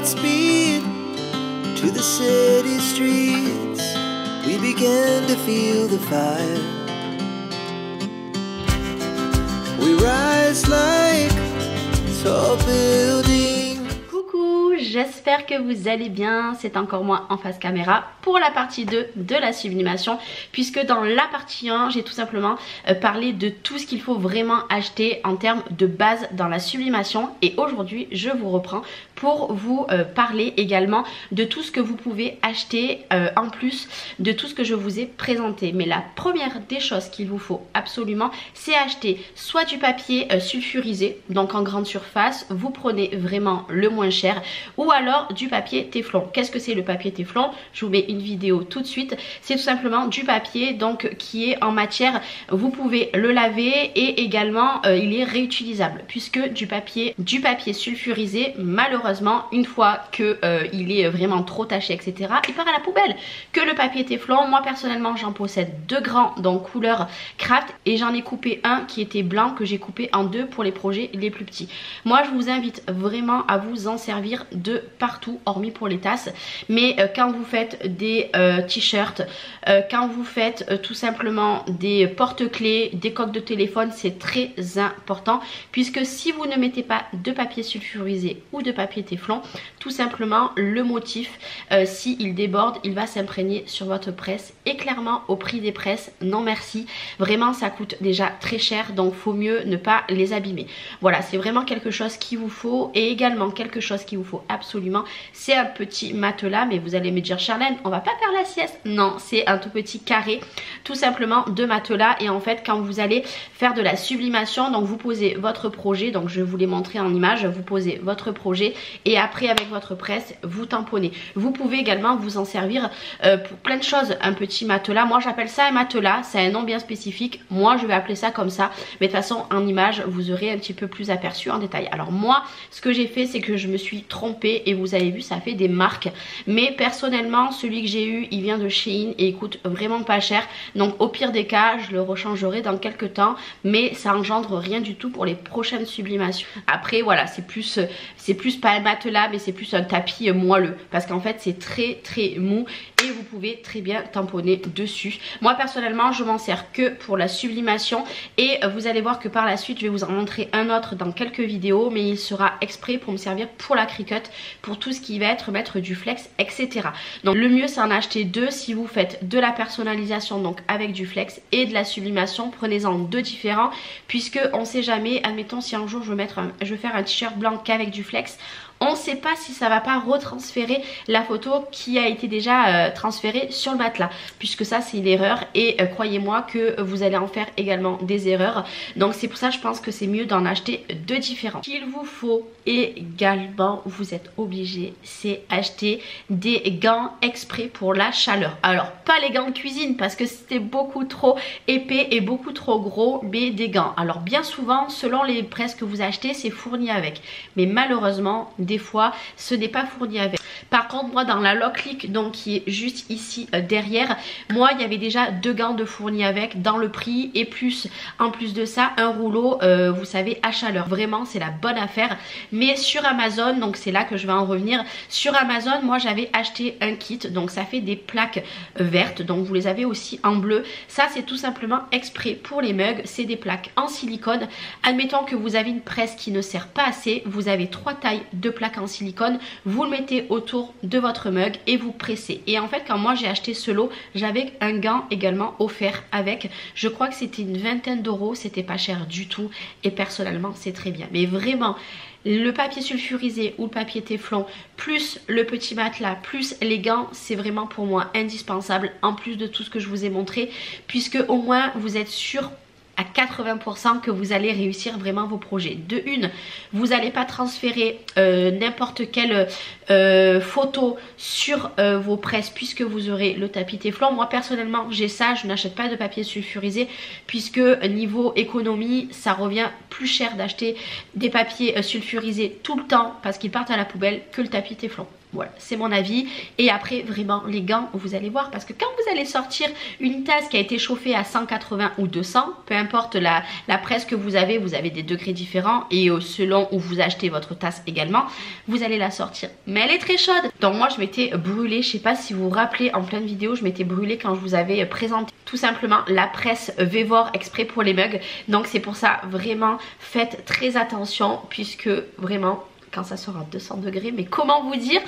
Godspeed to the city streets. We began to feel the fire. We rise like tall buildings. Coucou, j'espère que vous allez bien. C'est encore moi en face caméra pour la partie 2 de la sublimation, puisque dans la partie 1 j'ai tout simplement parlé de tout ce qu'il faut vraiment acheter en termes de base dans la sublimation, et aujourd'hui je vous reprends pour vous parler également de tout ce que vous pouvez acheter en plus de tout ce que je vous ai présenté. Mais la première des choses qu'il vous faut absolument, c'est acheter soit du papier sulfurisé, donc en grande surface, vous prenez vraiment le moins cher, ou alors du papier téflon. Qu'est-ce que c'est le papier téflon? Je vous mets une vidéo tout de suite. C'est tout simplement du papier donc qui est en matière, vous pouvez le laver, et également il est réutilisable, puisque du papier sulfurisé, malheureusement une fois que il est vraiment trop taché, etc., il part à la poubelle. Que le papier téflon, moi personnellement j'en possède 2 grands donc couleur craft, et j'en ai coupé un qui était blanc que j'ai coupé en 2 pour les projets les plus petits. Moi je vous invite vraiment à vous en servir de partout, hormis pour les tasses, mais quand vous faites des t-shirts, quand vous faites tout simplement des porte-clés, des coques de téléphone, c'est très important, puisque si vous ne mettez pas de papier sulfurisé ou de papier téflon, tout simplement le motif, s'il déborde, il va s'imprégner sur votre presse, et clairement au prix des presses, non merci, vraiment ça coûte déjà très cher, donc faut mieux ne pas les abîmer. Voilà, c'est vraiment quelque chose qu'il vous faut. Et également quelque chose qu'il vous faut absolument, c'est un petit matelas. Mais vous allez me dire, Charlène, on va pas faire la sieste? Non, c'est un tout petit carré tout simplement de matelas. Et en fait quand vous allez faire de la sublimation, donc vous posez votre projet, donc je vous l'ai montré en image, vous posez votre projet et après avec votre presse vous tamponnez. Vous pouvez également vous en servir pour plein de choses, un petit matelas. Moi j'appelle ça un matelas, c'est un nom bien spécifique, moi je vais appeler ça comme ça, mais de toute façon en image vous aurez un petit peu plus aperçu en détail. Alors moi ce que j'ai fait, c'est que je me suis trompée, et vous avez vu ça fait des marques, mais personnellement celui que j'ai eu il vient de Shein et il coûte vraiment pas cher, donc au pire des cas je le rechangerai dans quelques temps, mais ça engendre rien du tout pour les prochaines sublimations. Après voilà, c'est plus pas un matelas, mais c'est plus un tapis moelleux, parce qu'en fait c'est très mou et vous pouvez très bien tamponner dessus. Moi personnellement je m'en sers que pour la sublimation, et vous allez voir que par la suite je vais vous en montrer un autre dans quelques vidéos, mais il sera exprès pour me servir pour la cricut, pour tout ce qui va être mettre du flex, etc. Donc le mieux c'est en acheter 2 si vous faites de la personnalisation, donc avec du flex, et de la sublimation. Prenez-en 2 différents, puisque on sait jamais, admettons si un jour je veux faire un t-shirt blanc qu'avec du flex, on ne sait pas si ça va pas retransférer la photo qui a été déjà transférée sur le matelas, puisque ça c'est l'erreur, et croyez-moi que vous allez en faire également des erreurs. Donc c'est pour ça je pense que c'est mieux d'en acheter 2 différents. Ce qu'il vous faut également, vous êtes obligé, c'est acheter des gants exprès pour la chaleur. Alors pas les gants de cuisine parce que c'était beaucoup trop épais et beaucoup trop gros, mais des gants. Alors bien souvent selon les presses que vous achetez c'est fourni avec, mais malheureusement des fois ce n'est pas fourni avec. Par contre moi dans la Locklick, donc qui est juste ici derrière, moi il y avait déjà 2 gants de fournis avec dans le prix, et plus en plus de ça un rouleau vous savez à chaleur. Vraiment c'est la bonne affaire. Mais sur Amazon, donc c'est là que je vais en revenir, sur Amazon moi j'avais acheté un kit, donc ça fait des plaques vertes, donc vous les avez aussi en bleu. Ça c'est tout simplement exprès pour les mugs, c'est des plaques en silicone. Admettons que vous avez une presse qui ne sert pas assez, vous avez 3 tailles de plaques en silicone, vous le mettez autour de votre mug et vous pressez. Et en fait quand moi j'ai acheté ce lot, j'avais un gant également offert avec, je crois que c'était une vingtaine d'euros, c'était pas cher du tout, et personnellement c'est très bien. Mais vraiment le papier sulfurisé ou le papier téflon plus le petit matelas plus les gants, c'est vraiment pour moi indispensable, en plus de tout ce que je vous ai montré, puisque au moins vous êtes sûr à 80% que vous allez réussir vraiment vos projets. De une, vous n'allez pas transférer n'importe quelle photo sur vos presses, puisque vous aurez le tapis téflon. Moi personnellement j'ai ça, je n'achète pas de papier sulfurisé, puisque niveau économie ça revient plus cher d'acheter des papiers sulfurisés tout le temps parce qu'ils partent à la poubelle que le tapis téflon. Voilà, c'est mon avis. Et après, vraiment, les gants, vous allez voir. Parce que quand vous allez sortir une tasse qui a été chauffée à 180 ou 200, peu importe la presse que vous avez des degrés différents. Et selon où vous achetez votre tasse également, vous allez la sortir. Mais elle est très chaude. Donc moi, je m'étais brûlée. Je sais pas si vous vous rappelez, en pleine vidéo, je m'étais brûlée quand je vous avais présenté tout simplement la presse Vévor exprès pour les mugs. Donc c'est pour ça, vraiment, faites très attention. Puisque vraiment... quand ça sort à 200 degrés, mais comment vous dire,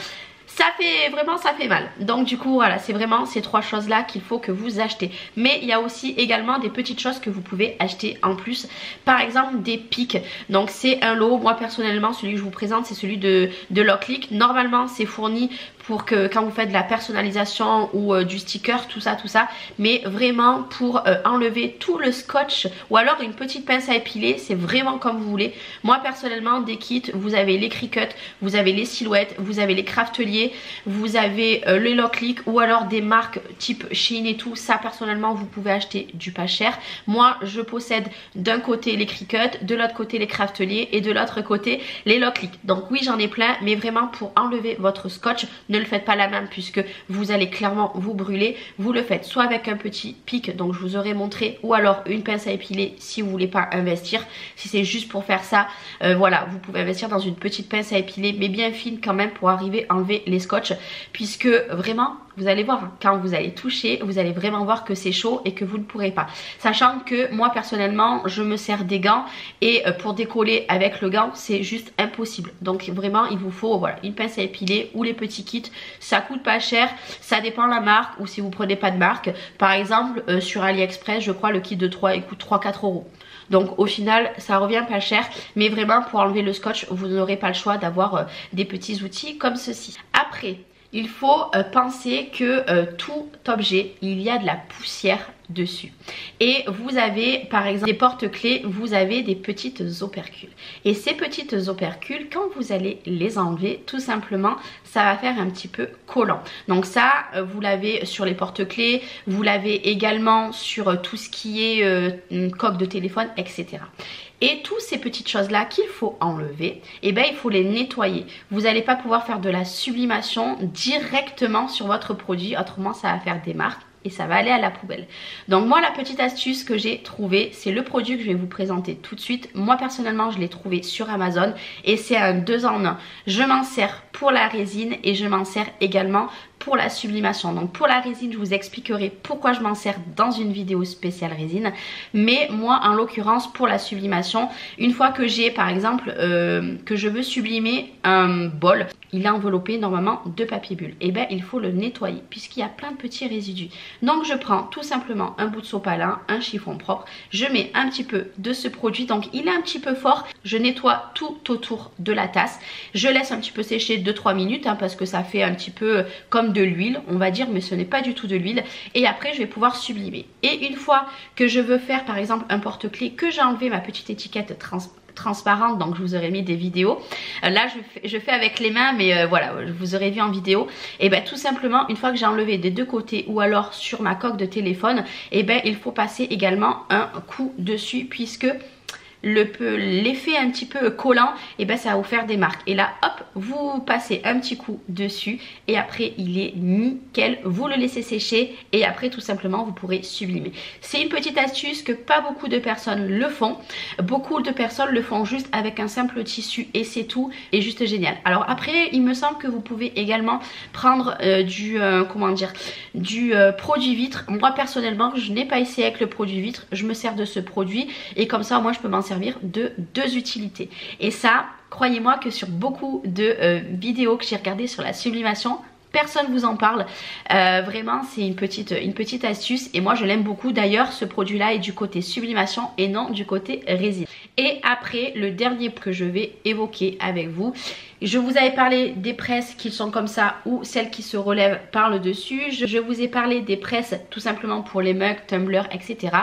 ça fait mal. Donc du coup voilà, c'est vraiment ces trois choses là qu'il faut que vous achetez. Mais il y a aussi également des petites choses que vous pouvez acheter en plus. Par exemple des pics. Donc c'est un lot, moi personnellement celui que je vous présente c'est celui de Locklick. Normalement c'est fourni pour que quand vous faites de la personnalisation ou du sticker, tout ça, mais vraiment pour enlever tout le scotch ou alors une petite pince à épiler, c'est vraiment comme vous voulez. Moi personnellement des kits, vous avez les Cricut, vous avez les silhouettes, vous avez les crafteliers, vous avez les Locklick ou alors des marques type Shein et tout. Ça personnellement vous pouvez acheter du pas cher. Moi je possède d'un côté les Cricut, de l'autre côté les crafteliers et de l'autre côté les Locklick. Donc oui j'en ai plein, mais vraiment pour enlever votre scotch, ne le faites pas la main puisque vous allez clairement vous brûler. Vous le faites soit avec un petit pic, donc je vous aurais montré, ou alors une pince à épiler si vous voulez pas investir. Si c'est juste pour faire ça, voilà, vous pouvez investir dans une petite pince à épiler, mais bien fine quand même pour arriver à enlever les scotch, puisque vraiment vous allez voir, quand vous allez toucher, vous allez vraiment voir que c'est chaud et que vous ne pourrez pas. Sachant que moi personnellement, je me sers des gants et pour décoller avec le gant, c'est juste impossible. Donc vraiment, il vous faut voilà, une pince à épiler ou les petits kits. Ça coûte pas cher, ça dépend de la marque ou si vous prenez pas de marque. Par exemple, sur AliExpress, je crois le kit de 3 il coûte 3-4 euros. Donc au final ça revient pas cher, mais vraiment pour enlever le scotch vous n'aurez pas le choix d'avoir des petits outils comme ceci. Après il faut penser que tout objet, il y a de la poussière dessus. Et vous avez par exemple des porte-clés, vous avez des petites opercules. Et ces petites opercules, quand vous allez les enlever, tout simplement, ça va faire un petit peu collant. Donc ça, vous l'avez sur les porte-clés, vous l'avez également sur tout ce qui est coque de téléphone, etc. Et toutes ces petites choses là qu'il faut enlever, et ben il faut les nettoyer. Vous n'allez pas pouvoir faire de la sublimation directement sur votre produit, autrement ça va faire des marques et ça va aller à la poubelle. Donc moi la petite astuce que j'ai trouvée, c'est le produit que je vais vous présenter tout de suite. Moi personnellement je l'ai trouvé sur Amazon et c'est un 2 en 1. Je m'en sers pour la résine et je m'en sers également pour la sublimation. Donc pour la résine je vous expliquerai pourquoi je m'en sers dans une vidéo spéciale résine, mais moi en l'occurrence pour la sublimation, une fois que j'ai par exemple que je veux sublimer un bol, il est enveloppé normalement de papier bulle, et ben il faut le nettoyer puisqu'il y a plein de petits résidus. Donc je prends tout simplement un bout de sopalin, un chiffon propre, je mets un petit peu de ce produit, donc il est un petit peu fort, je nettoie tout autour de la tasse, je laisse un petit peu sécher 2-3 minutes hein, parce que ça fait un petit peu comme de l'huile on va dire, mais ce n'est pas du tout de l'huile, et après je vais pouvoir sublimer. Et une fois que je veux faire par exemple un porte-clés, que j'ai enlevé ma petite étiquette transparente, donc je vous aurais mis des vidéos, là je fais avec les mains, mais voilà, je vous aurais vu en vidéo. Et ben tout simplement, une fois que j'ai enlevé des deux côtés ou alors sur ma coque de téléphone, et ben il faut passer également un coup dessus puisque l'effet un petit peu collant, et ben ça va vous faire des marques. Et là hop, vous passez un petit coup dessus et après il est nickel, vous le laissez sécher et après tout simplement vous pourrez sublimer. C'est une petite astuce que pas beaucoup de personnes le font. Beaucoup de personnes le font juste avec un simple tissu et c'est tout, et juste génial. Alors après il me semble que vous pouvez également prendre du produit vitre. Moi personnellement je n'ai pas essayé avec le produit vitre, je me sers de ce produit et comme ça moi je peux m'en servir de deux utilités. Et ça, croyez-moi que sur beaucoup de vidéos que j'ai regardées sur la sublimation, personne vous en parle. Vraiment c'est une petite astuce et moi je l'aime beaucoup. D'ailleurs ce produit là est du côté sublimation et non du côté résine. Et après le dernier que je vais évoquer avec vous, je vous avais parlé des presses qui sont comme ça ou celles qui se relèvent par le dessus. Je vous ai parlé des presses tout simplement pour les mugs, tumblers, etc.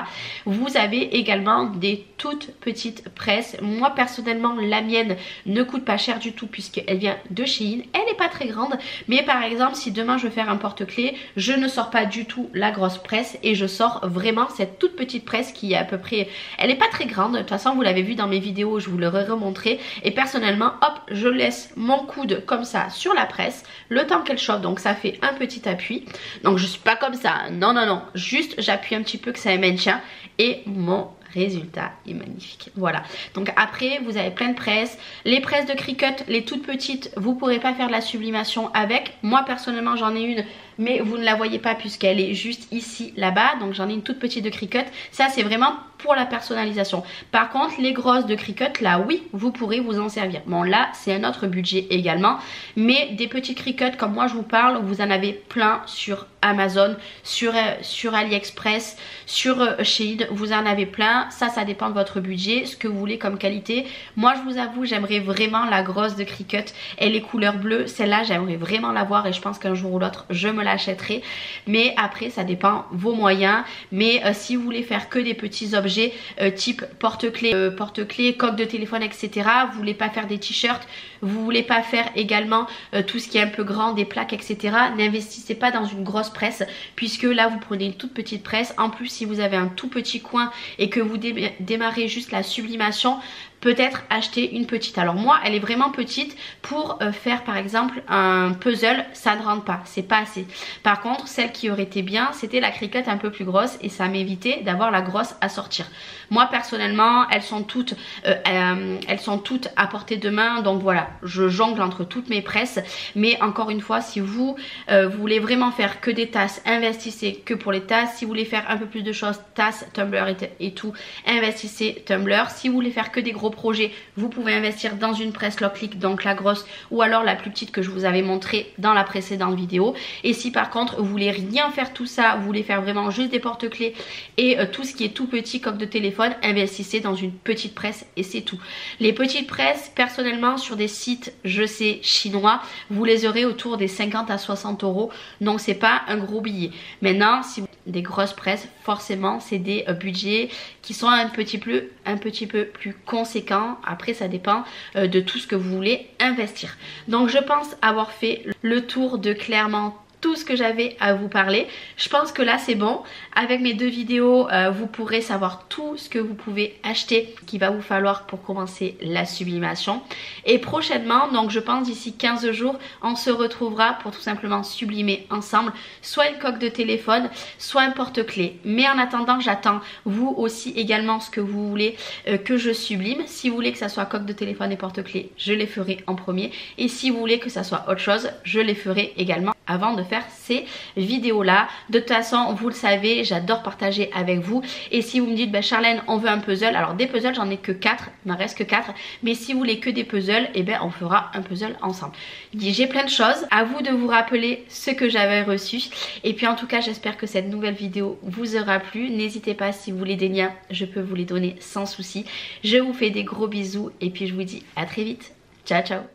Vous avez également des toutes petites presses. Moi personnellement la mienne ne coûte pas cher du tout puisqu'elle vient de Shein. Elle n'est pas très grande, mais par exemple si demain je veux faire un porte-clés, je ne sors pas du tout la grosse presse et je sors vraiment cette toute petite presse qui est à peu près, elle n'est pas très grande, de toute façon vous l'avez vu dans mes vidéos, je vous l'aurais remontré, et personnellement hop, je laisse mon coude comme ça sur la presse, le temps qu'elle chauffe, donc ça fait un petit appui, donc je suis pas comme ça, non non non, juste j'appuie un petit peu que ça maintient et mon résultat est magnifique. Voilà, donc après vous avez plein de presses, les presses de Cricut, les toutes petites, vous pourrez pas faire de la sublimation avec. Moi personnellement j'en ai une, mais vous ne la voyez pas puisqu'elle est juste ici là-bas, donc j'en ai une toute petite de Cricut. Ça c'est vraiment pour la personnalisation. Par contre les grosses de Cricut, là oui vous pourrez vous en servir. Bon là c'est un autre budget également, mais des petits Cricut comme moi je vous parle, vous en avez plein sur Amazon, sur AliExpress, sur Shein, vous en avez plein. Ça dépend de votre budget, ce que vous voulez comme qualité. Moi je vous avoue j'aimerais vraiment la grosse de Cricut, elle est couleur bleue, celle-là j'aimerais vraiment la voir et je pense qu'un jour ou l'autre je me l'achèterai, mais après ça dépend vos moyens. Mais si vous voulez faire que des petits objets type porte-clés, coque de téléphone, etc., vous voulez pas faire des t-shirts, vous voulez pas faire également tout ce qui est un peu grand, des plaques, etc., n'investissez pas dans une grosse presse, puisque là vous prenez une toute petite presse. En plus si vous avez un tout petit coin et que vous démarrez juste la sublimation, peut-être acheter une petite. Alors moi elle est vraiment petite pour faire par exemple un puzzle, ça ne rentre pas, c'est pas assez. Par contre celle qui aurait été bien c'était la Cricut un peu plus grosse et ça m'évitait d'avoir la grosse à sortir. Moi personnellement elles sont toutes à portée de main, donc voilà, je jongle entre toutes mes presses. Mais encore une fois, si vous voulez vraiment faire que des tasses, investissez que pour les tasses. Si vous voulez faire un peu plus de choses, tasses, tumbler et tout, investissez tumbler. Si vous voulez faire que des gros projets, vous pouvez investir dans une presse Locklick, donc la grosse, ou alors la plus petite que je vous avais montré dans la précédente vidéo. Et si par contre vous voulez rien faire tout ça, vous voulez faire vraiment juste des porte-clés et tout ce qui est tout petit, coque de téléphone, investissez dans une petite presse et c'est tout. Les petites presses, personnellement sur des sites, je sais, chinois, vous les aurez autour des 50 à 60 euros, donc c'est pas un gros billet. Maintenant si vous avez des grosses presses, forcément c'est des budgets qui sont un petit peu plus conséquents. Après ça dépend de tout ce que vous voulez investir. Donc je pense avoir fait le tour de clairement tout ce que j'avais à vous parler. Je pense que là c'est bon. Avec mes deux vidéos vous pourrez savoir tout ce que vous pouvez acheter, qu'il va vous falloir pour commencer la sublimation. Et prochainement, donc je pense d'ici 15 jours, on se retrouvera pour tout simplement sublimer ensemble soit une coque de téléphone, soit un porte-clés. Mais en attendant, j'attends vous aussi également ce que vous voulez que je sublime. Si vous voulez que ça soit coque de téléphone et porte-clés, je les ferai en premier. Et si vous voulez que ça soit autre chose, je les ferai également avant de faire ces vidéos là. De toute façon vous le savez, j'adore partager avec vous. Et si vous me dites Charlène on veut un puzzle, alors des puzzles j'en ai que 4, il m'en reste que 4, mais si vous voulez que des puzzles, et on fera un puzzle ensemble. J'ai plein de choses, à vous de vous rappeler ce que j'avais reçu. Et puis en tout cas j'espère que cette nouvelle vidéo vous aura plu. N'hésitez pas, si vous voulez des liens, je peux vous les donner sans souci. Je vous fais des gros bisous et puis je vous dis à très vite. Ciao ciao.